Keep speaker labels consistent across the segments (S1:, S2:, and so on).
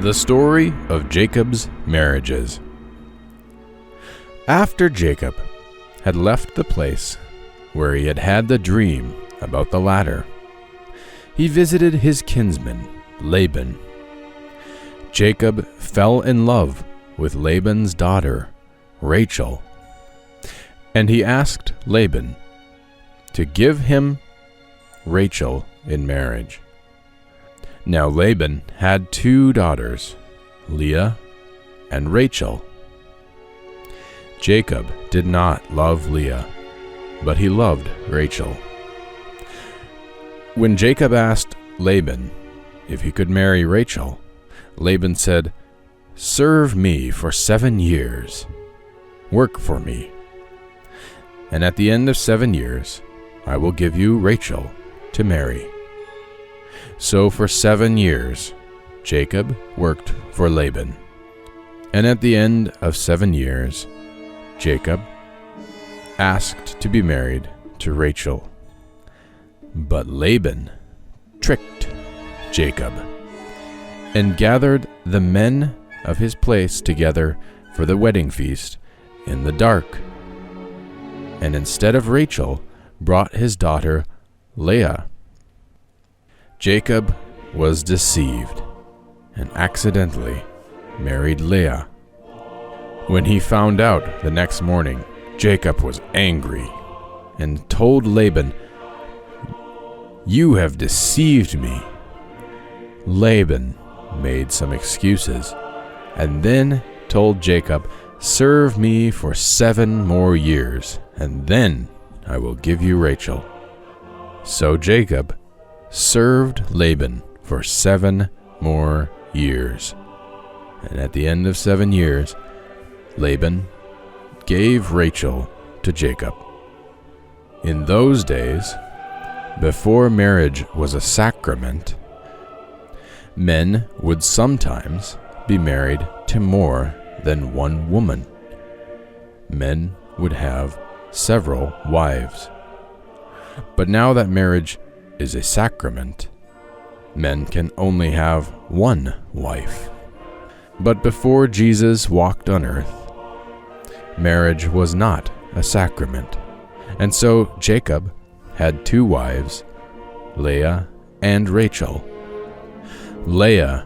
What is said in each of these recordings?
S1: The story of Jacob's marriages. After Jacob had left the place where he had had the dream about the ladder, he visited his kinsman Laban. Jacob fell in love with Laban's daughter, Rachel, and he asked Laban to give him Rachel in marriage. Now Laban had 2 daughters, Leah and Rachel. Jacob did not love Leah, but he loved Rachel. When Jacob asked Laban if he could marry Rachel, Laban said, "Serve me for 7 years. Work for me. And at the end of 7 years, I will give you Rachel to marry." So for 7 years, Jacob worked for Laban. And at the end of 7 years, Jacob asked to be married to Rachel. But Laban tricked Jacob and gathered the men of his place together for the wedding feast in the dark, and instead of Rachel, brought his daughter Leah. Jacob was deceived and accidentally married Leah. When he found out the next morning, Jacob was angry and told Laban, "You have deceived me." Laban made some excuses and then told Jacob, "Serve me for 7 more years, and then I will give you Rachel." So Jacob served Laban for 7 more years. And at the end of 7 years, Laban gave Rachel to Jacob. In those days, before marriage was a sacrament, men would sometimes be married to more than one woman. Men would have several wives. But now that marriage is a sacrament, men can only have one wife. But before Jesus walked on earth, marriage was not a sacrament, and so Jacob had 2 wives, Leah and Rachel. Leah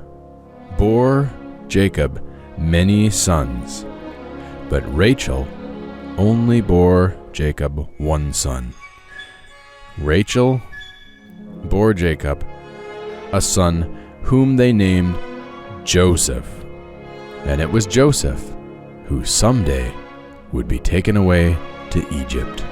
S1: bore Jacob many sons, but Rachel only bore Jacob 1 son. Rachel bore Jacob a son whom they named Joseph, and it was Joseph who someday would be taken away to Egypt.